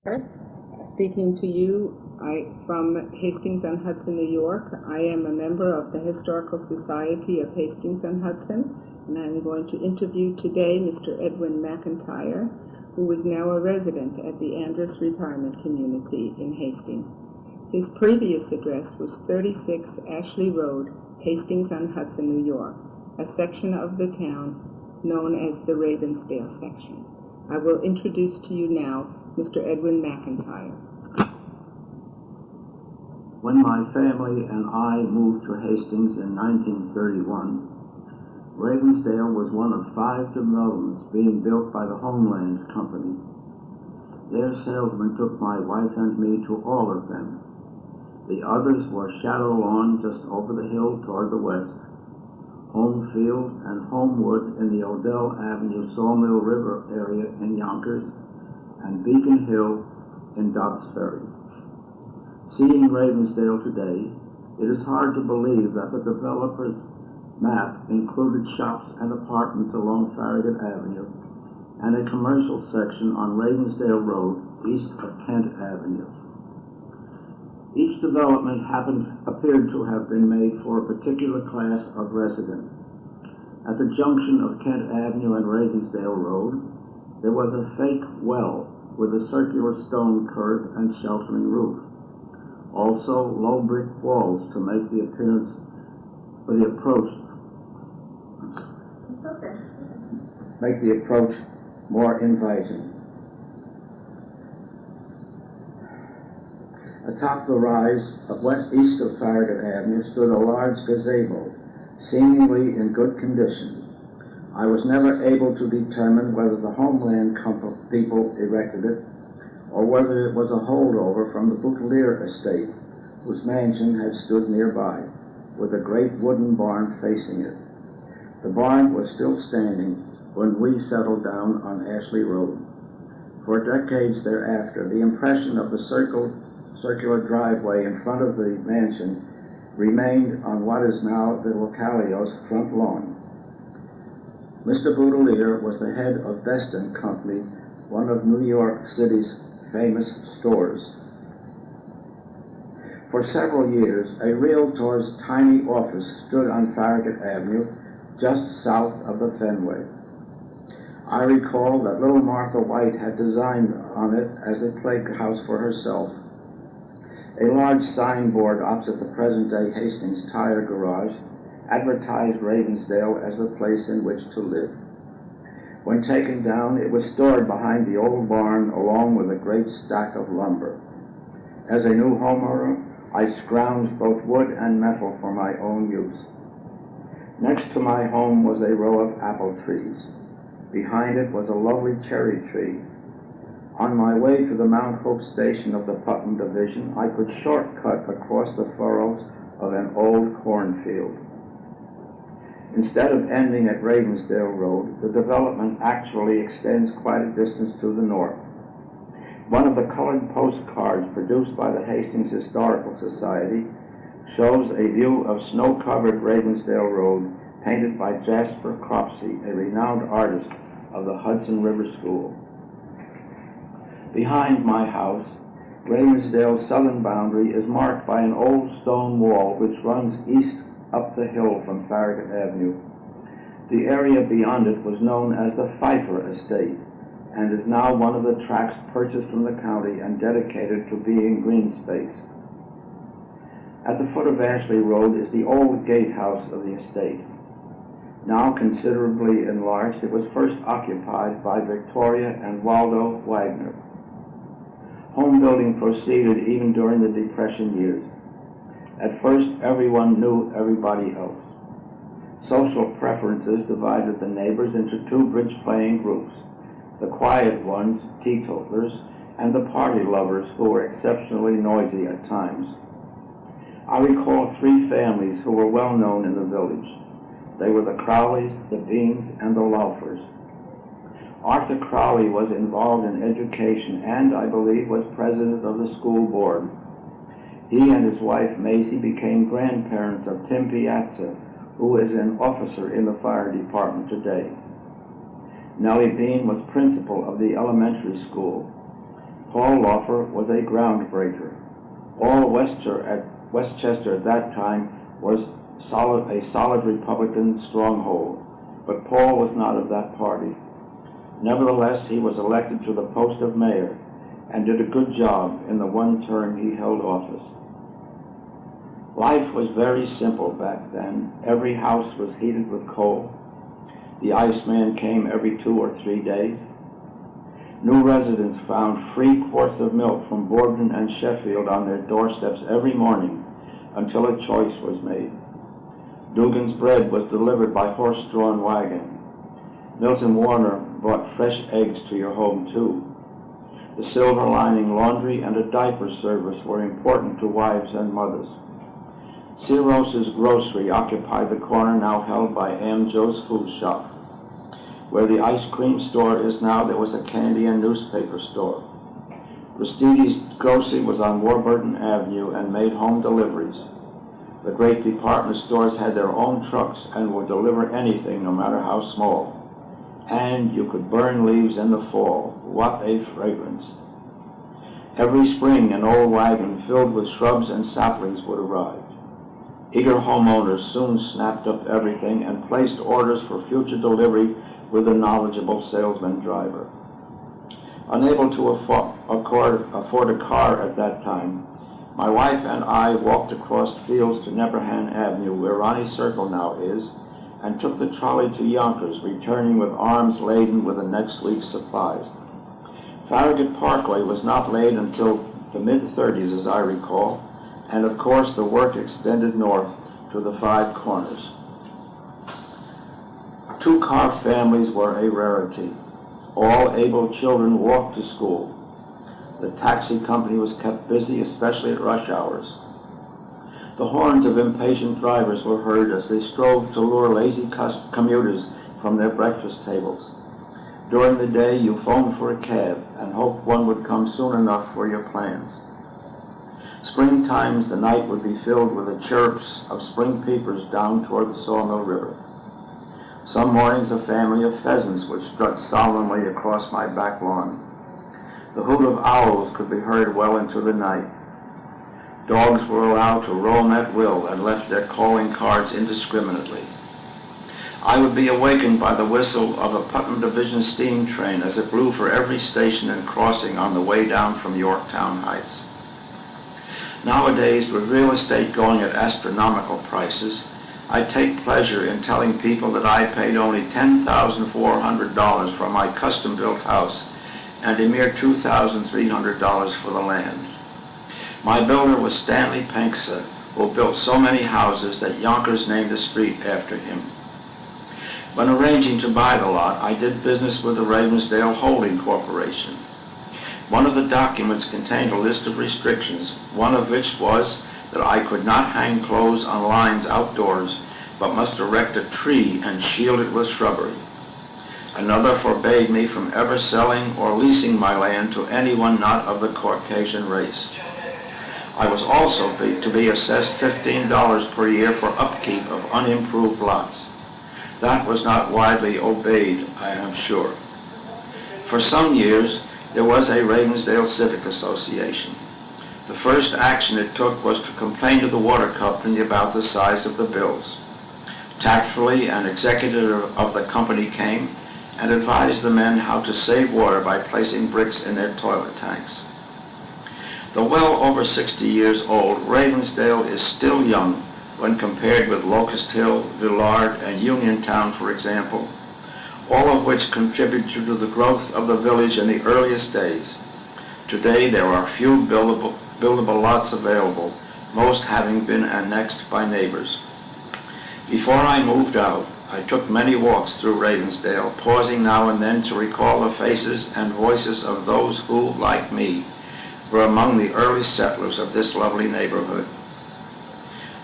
Speaking to you from Hastings-on-Hudson, New York. I am a member of the Historical Society of Hastings-on-Hudson, and I'm going to interview today Mr. Edwin McIntyre, who is now a resident at the Andrus Retirement Community in Hastings. His previous address was 36 Ashley Road, Hastings-on-Hudson, New York, a section of the town known as the Ravensdale section. I will introduce to you now Mr. Edwin McIntyre. When my family and I moved to Hastings in 1931, Ravensdale was one of 5 developments being built by the Homeland Company. Their salesman took my wife and me to all of them. The others were Shadow Lawn just over the hill toward the west, Homefield and Homewood in the Odell Avenue Sawmill River area in Yonkers, and Beacon Hill in Dobbs Ferry. Seeing Ravensdale today, it is hard to believe that the developer's map included shops and apartments along Farragut Avenue and a commercial section on Ravensdale Road east of Kent Avenue. Each development appeared to have been made for a particular class of resident. At the junction of Kent Avenue and Ravensdale Road, there was a fake well with a circular stone curb and sheltering roof. Also, low brick walls to make the approach more inviting. Atop the rise east of Farragut Avenue stood a large gazebo, seemingly in good condition. I was never able to determine whether the Homeland people erected it or whether it was a holdover from the Boutelier estate, whose mansion had stood nearby, with a great wooden barn facing it. The barn was still standing when we settled down on Ashley Road. For decades thereafter, the impression of the circular driveway in front of the mansion remained on what is now the localio's front lawn. Mr. Boutelier was the head of Best & Company, one of New York City's famous stores. For several years, a realtor's tiny office stood on Farragut Avenue, just south of the Fenway. I recall that little Martha White had designed on it as a playhouse for herself. A large signboard opposite the present-day Hastings Tire Garage advertised Ravensdale as the place in which to live. When taken down, it was stored behind the old barn along with a great stack of lumber. As a new homeowner, I scrounged both wood and metal for my own use. Next to my home was a row of apple trees. Behind it was a lovely cherry tree. On my way to the Mount Hope station of the Putnam Division, I could shortcut across the furrows of an old cornfield. Instead of ending at Ravensdale Road, the development actually extends quite a distance to the north. One of the colored postcards produced by the Hastings Historical Society shows a view of snow-covered Ravensdale Road painted by Jasper Cropsey, a renowned artist of the Hudson River School. Behind my house, Ravensdale's southern boundary is marked by an old stone wall which runs east up the hill from Farragut Avenue. The area beyond it was known as the Pfeiffer Estate and is now one of the tracts purchased from the county and dedicated to being green space. At the foot of Ashley Road is the old gatehouse of the estate. Now considerably enlarged, it was first occupied by Victoria and Waldo Wagner. Home building proceeded even during the Depression years. At first, everyone knew everybody else. Social preferences divided the neighbors into 2 bridge-playing groups, the quiet ones, teetotalers, and the party lovers who were exceptionally noisy at times. I recall 3 families who were well known in the village. They were the Crowleys, the Beans, and the Laufers. Arthur Crowley was involved in education and, I believe, was president of the school board. He and his wife, Macy, became grandparents of Tim Piazza, who is an officer in the fire department today. Nellie Bean was principal of the elementary school. Paul Laufer was a groundbreaker. All Westchester at that time was a solid Republican stronghold, but Paul was not of that party. Nevertheless, he was elected to the post of mayor and did a good job in the one term he held office. Life was very simple back then. Every house was heated with coal. The Iceman came every 2 or 3 days. New residents found free quarts of milk from Borden and Sheffield on their doorsteps every morning until a choice was made. Dugan's bread was delivered by horse-drawn wagon. Milton Warner brought fresh eggs to your home, too. The Silver Lining laundry and a diaper service were important to wives and mothers. Cirrhos's grocery occupied the corner now held by Am Joe's food shop. Where the ice cream store is now, there was a candy and newspaper store. Aristides Grocery was on Warburton Avenue and made home deliveries. The great department stores had their own trucks and would deliver anything, no matter how small. And you could burn leaves in the fall. What a fragrance! Every spring an old wagon filled with shrubs and saplings would arrive. Eager homeowners soon snapped up everything and placed orders for future delivery with a knowledgeable salesman driver. Unable to afford a car at that time, my wife and I walked across fields to Nebrhan Avenue, where Ronnie Circle now is, and took the trolley to Yonkers, returning with arms laden with the next week's supplies. Farragut Parkway was not laid until the mid-30s, as I recall, and of course the work extended north to the Five Corners. 2-car families were a rarity. All able children walked to school. The taxi company was kept busy, especially at rush hours. The horns of impatient drivers were heard as they strove to lure lazy commuters from their breakfast tables. During the day, you phoned for a cab and hoped one would come soon enough for your plans. Springtimes, the night would be filled with the chirps of spring peepers down toward the Sawmill River. Some mornings a family of pheasants would strut solemnly across my back lawn. The hoot of owls could be heard well into the night. Dogs were allowed to roam at will and left their calling cards indiscriminately. I would be awakened by the whistle of a Putnam Division steam train as it blew for every station and crossing on the way down from Yorktown Heights. Nowadays, with real estate going at astronomical prices, I take pleasure in telling people that I paid only $10,400 for my custom-built house and a mere $2,300 for the land. My builder was Stanley Penksa, who built so many houses that Yonkers named a street after him. When arranging to buy the lot, I did business with the Ravensdale Holding Corporation. One of the documents contained a list of restrictions, one of which was that I could not hang clothes on lines outdoors, but must erect a tree and shield it with shrubbery. Another forbade me from ever selling or leasing my land to anyone not of the Caucasian race. I was also to be assessed $15 per year for upkeep of unimproved lots. That was not widely obeyed, I am sure. For some years, there was a Ravensdale Civic Association. The first action it took was to complain to the water company about the size of the bills. Tactfully, an executive of the company came and advised the men how to save water by placing bricks in their toilet tanks. Though well over 60 years old, Ravensdale is still young when compared with Locust Hill, Villard, and Uniontown, for example, all of which contributed to the growth of the village in the earliest days. Today there are few buildable lots available, most having been annexed by neighbors. Before I moved out, I took many walks through Ravensdale, pausing now and then to recall the faces and voices of those who, like me, were among the early settlers of this lovely neighborhood.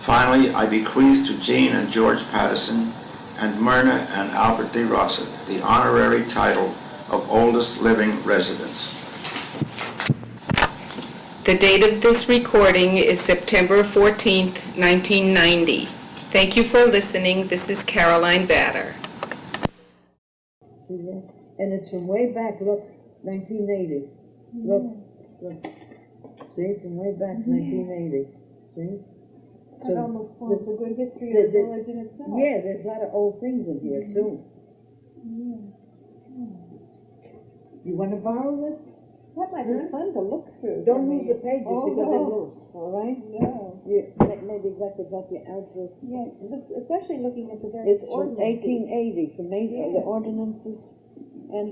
Finally, I bequeathed to Jean and George Patterson and Myrna and Albert D. Rossett the honorary title of oldest living residents. The date of this recording is September 14th, 1990. Thank you for listening. This is Caroline Batter. And it's from way back, look, 1980. Look, Look. See, from way back 1980. See? It almost forms a good history of the village in itself. Yeah, there's a lot of old things in here, too. You want to borrow this? That might be fun to look through. Don't move the pages because they're loose, all right? No. Maybe that's got the address. Yeah, especially looking at the various It's from ordinances. 1880, from the ordinances. And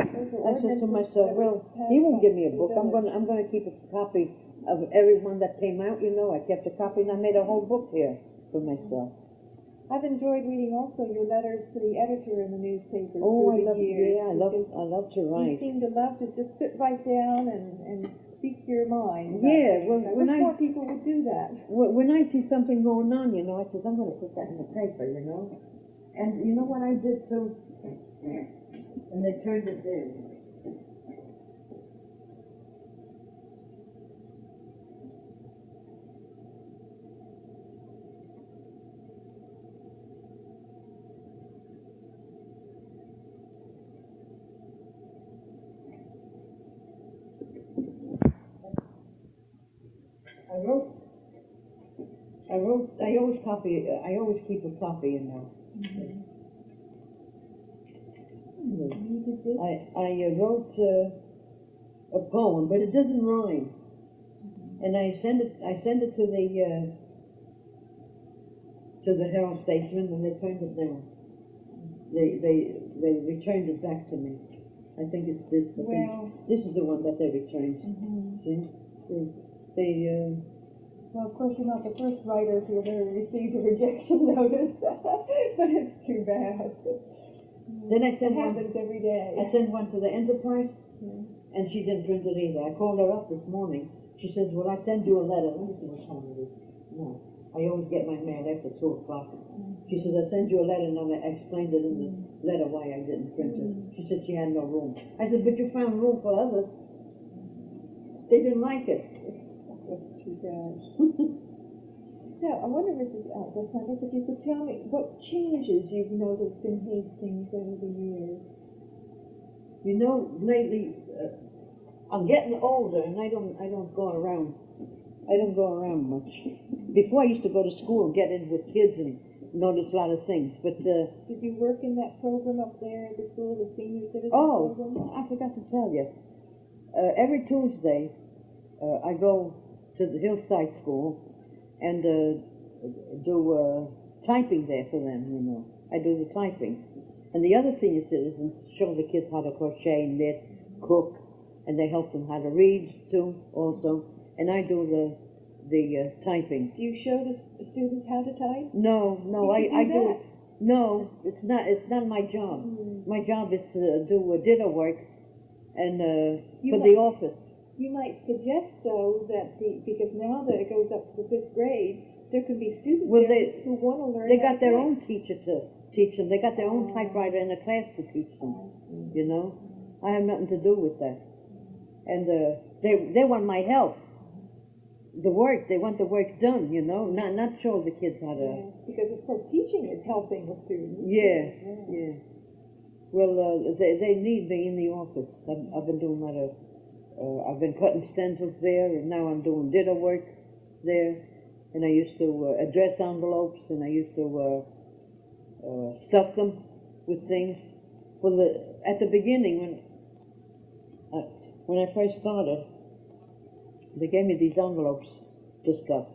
I said to myself, well, passed he won't give me a by book. the I'm gonna keep a copy of every one that came out, you know. I kept a copy and I made a whole book here for myself. I've enjoyed reading also your letters to the editor in the newspaper Oh, through the years. I love to You write. seem to love to just sit right down and speak your mind. Yeah, well, I wish more people would do that. When I see something going on, you know, I said, I'm going to put that in the paper, you know. And you know what I did too? And they turned it in. I always keep a copy, you know. I wrote a poem, but it doesn't rhyme. And I send it to the Herald Statesman, and they turned it down. They returned it back to me. I think it's this. This is the one that they returned. See? Well, of course, you're not the first writer to have ever received a rejection notice, but it's too bad. Then I sent it happens every day. I sent one to the Enterprise, and she didn't print it either. I called her up this morning. She says, "Well, I send you a letter." Let me see what time it is. No, I always get my mail after 2 o'clock. She says, "I send you a letter," and I explained it in the letter why I didn't print it. She said she had no room. I said, "But you found room for others." They didn't like it. Too bad. Now, I wonder, Mrs. Sanders, if you could tell me what changes you've noticed in Hastings over the years. You know, lately I'm getting older, and I don't go around. I don't go around much. Before I used to go to school and get in with kids and notice a lot of things. But did you work in that program up there at the school, the senior citizen program? I forgot to tell you. Every Tuesday, I go to the Hillside School and do typing there for them, you know. I do the typing. And the other senior citizens show the kids how to crochet, knit, cook, and they help them how to read, too, also. And I do the typing. Do you show the students how to type? No, I do it. No, it's not my job. My job is to do ditto work and for the office. You might suggest, though, that because now that it goes up to the 5th grade, there can be students who want to learn. They got their own teacher to teach them. They got their own typewriter in the class to teach them. You know, I have nothing to do with that. And they want my help. The work, they want the work done. You know, not show the kids how to. Because of course, teaching is helping the students. Yeah. Well, they need me in the office. I've been doing a lot of. I've been cutting stencils there, and now I'm doing ditto work there. And I used to address envelopes, and I used to stuff them with things. Well, at the beginning, when I first started, they gave me these envelopes to stuff.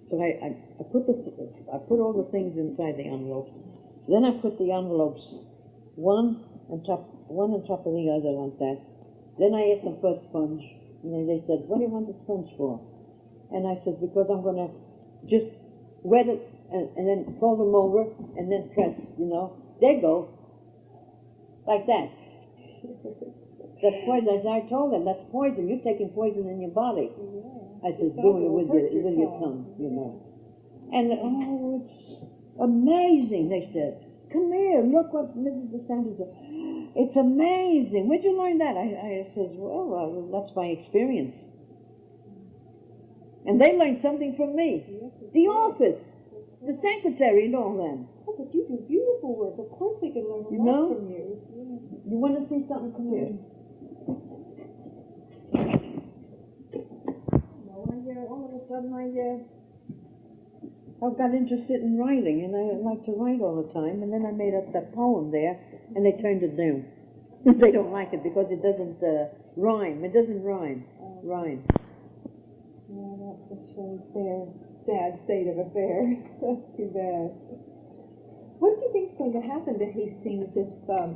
So I put all the things inside the envelopes. Then I put the envelopes one on top of the other like that. Then I asked them for a sponge, and they said, "What do you want the sponge for?" And I said, "Because I'm going to just wet it and then fold them over and then press, you know." They go like that. That's poison. As I told them, that's poison. You're taking poison in your body. I said, "Do it with your tongue, you know." And it's amazing. They said, "Come here, look what Mrs. DeSantis did. It's amazing. Where'd you learn that?" I said, well, that's my experience. And they learned something from me. The office, the secretary and all that. Oh, but you do beautiful work. Of course they can learn a lot from you. You want to see something? Come here. sudden I got interested in writing, and I like to write all the time, and then I made up that poem there, and they turned it down. They don't like it because it doesn't rhyme. It doesn't rhyme. Rhyme. Yeah, that just shows their sad state of affairs. That's too bad. What do you think is going to happen to Hastings if,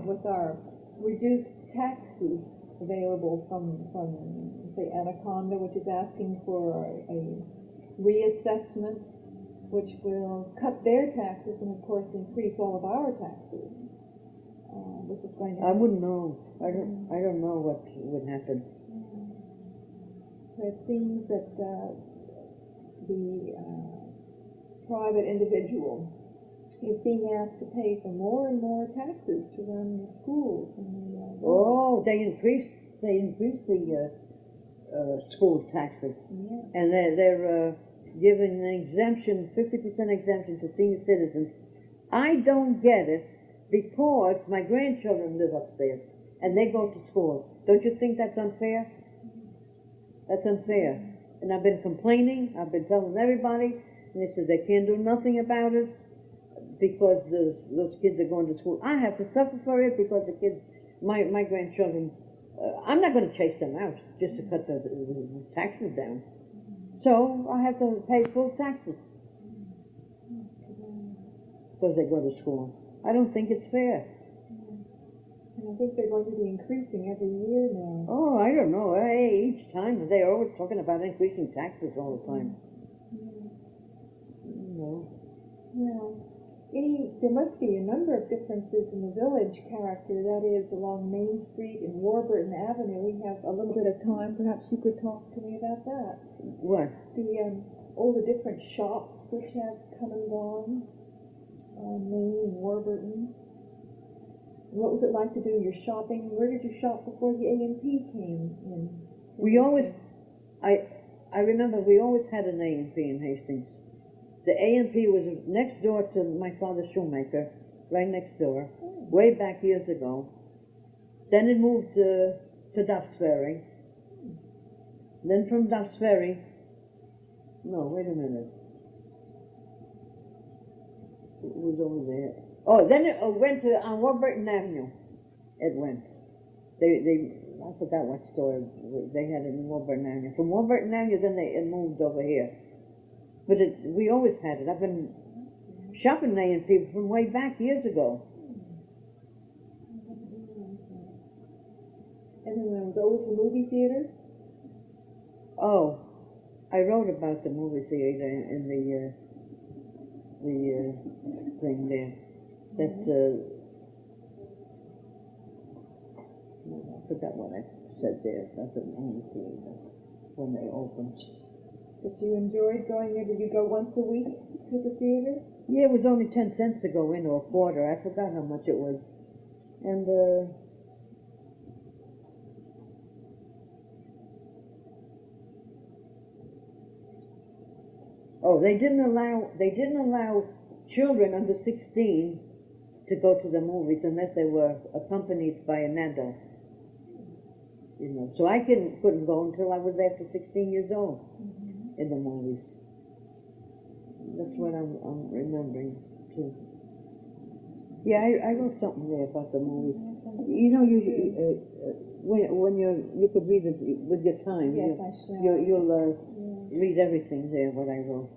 with our reduced taxes available from say, Anaconda, which is asking for a reassessment, which will cut their taxes and, of course, increase all of our taxes? This is going to happen. I wouldn't know. I don't know what would happen. It seems that the private individual is being asked to pay for more and more taxes to run the schools. And Oh, they increased the school taxes, yeah. and they're giving an exemption, 50% exemption to senior citizens. I don't get it because my grandchildren live upstairs and they go to school. Don't you think that's unfair? That's unfair. And I've been complaining. I've been telling everybody, and they said they can't do nothing about it because those kids are going to school. I have to suffer for it because the kids, my grandchildren, I'm not going to chase them out just to cut the taxes down. So I have to pay full taxes because they go to school. I don't think it's fair. And I think they're going to be increasing every year now. Oh, I don't know. Hey, each time they're always talking about increasing taxes all the time. No. Well, there must be a number of differences in the village character. That is, along Main Street and Warburton Avenue. We have a little bit of time. Perhaps you could talk to me about that. What? All the different shops which have come and gone on Main and Warburton. What was it like to do your shopping? Where did you shop before the A&P came in? We always, I remember we always had an A&P in Hastings. The A&P was next door to my father's shoemaker, right next door, way back years ago. Then it moved to Duff's Ferry. Then from Duff's Ferry, no, wait a minute. It was over there. Oh, then it went to on Warburton Avenue. It went. I forgot what store they had in Warburton Avenue. From Warburton Avenue, then it moved over here. But we always had it. I've been shopping A&P from way back years ago. And then there was always the movie theater? Oh, I wrote about the movie theater in the thing there. That's I forgot what I said there about the movie theater when they opened. But you enjoyed going there? Did you go once a week to the theater? Yeah, it was only 10 cents to go in, or a quarter. I forgot how much it was. And they didn't allow children under 16 to go to the movies unless they were accompanied by an adult. You know, so I couldn't go until I was after 16 years old in the movies. That's what I'm remembering too. Yeah, I wrote something there about the movies. You know, when you could read it with your time. Yes, I shall. You'll read everything there, what I wrote.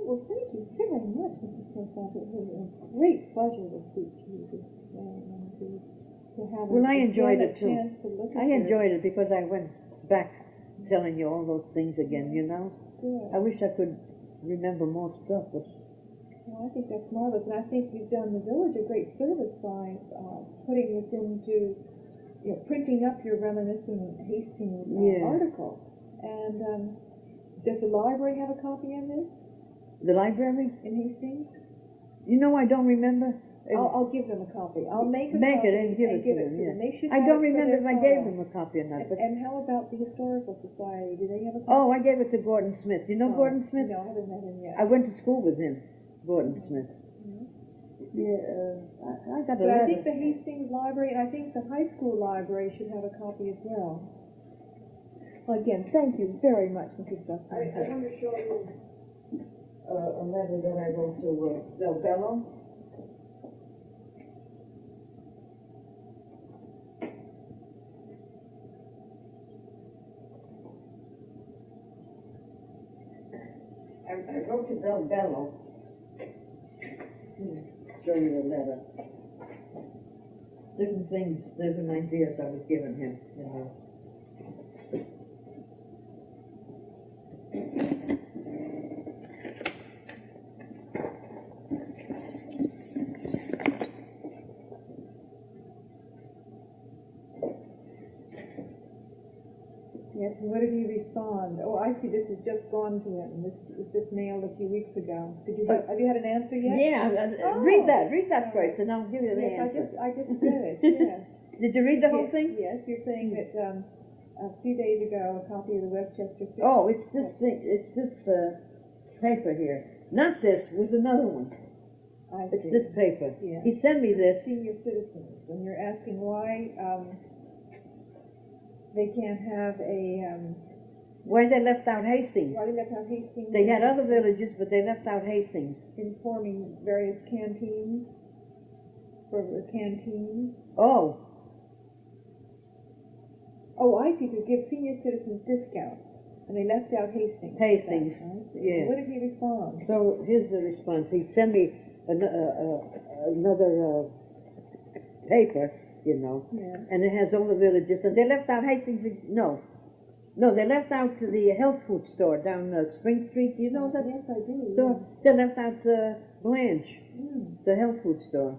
Well, thank you very much, Mrs. Forsyth. It was a great pleasure to speak to you this day and to have I enjoyed it too. chance to look at I enjoyed it because I went back telling you all those things again, you know. Good. I wish I could remember more stuff, but Well, I think that's marvelous, and I think you've done the village a great service by putting this into, printing up your reminiscing Hastings article. And does the library have a copy of this the library? in Hastings? You know, I don't remember. I'll give them a copy. I'll make a Make copy it and give it to them. Yeah. They should I have don't it for remember their if I gave file. them a copy or not. But And how about the Historical Society? Do they have a copy? oh, I gave it to Gordon Smith. You know Gordon Smith? No, I haven't met him yet. I went to school with him, Gordon Smith. Yeah, I got a But I letter. think the Hastings Library, and I think the high school library should have a copy as well. Well, again, thank you very much, Mrs. I Bustamante. want to show you a letter that I wrote to Del Bello. I wrote to Del Bello. Show you the letter. Different things, different ideas I was giving him, you know. Yes, and what did he respond? Oh, I see, this has just gone to him. This was just mailed a few weeks ago. Have you had an answer yet? Yeah, Oh. read that first, and I'll give you the Yes, answer. I just read it, yes. Did you read the whole Yes, thing? Yes, you're saying that a few days ago, a copy of the Westchester... Oh, it's this thing, it's this paper here. Not this, was another one. I It's see. this paper. Yeah. He sent me this. Senior citizens, and you're asking why they can't have Why they left out Hastings. why they left out Hastings. They had other villages, but they left out Hastings. Informing various canteens, for the canteens. Oh, Oh, I see, to give senior citizens discounts, and they left out Hastings. Hastings, I see. yeah. What did he respond? so here's the response. He sent me another paper, you know, Yeah. and it has all the villages, and they left out Hastings. No, they left out to the health food store down Spring Street. You know that Yes, I do. store? They left out Blanche, Mm. the health food store.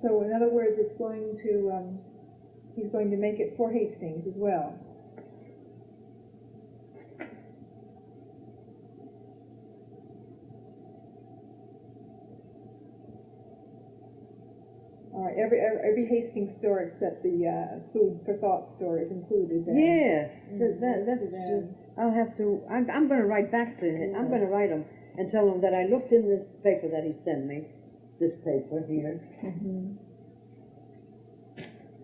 So, in other words, it's going to, he's going to make it for Hastings as well. All right, every Hastings store except the food for thought store is included then. Yeah, That's I'll have to. I'm going to write back to him. I'm going to write him and tell him that I looked in this paper that he sent me. This paper here. Mm-hmm.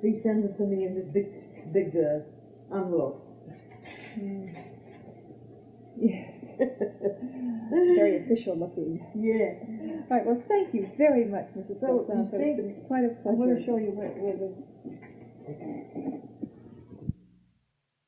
He sends it to me in this big envelope. Yes. Very official looking. Yeah. All right, well, thank you very much, Mrs. So, Bolzano. you see, It's been quite a pleasure. I'm going to show you where the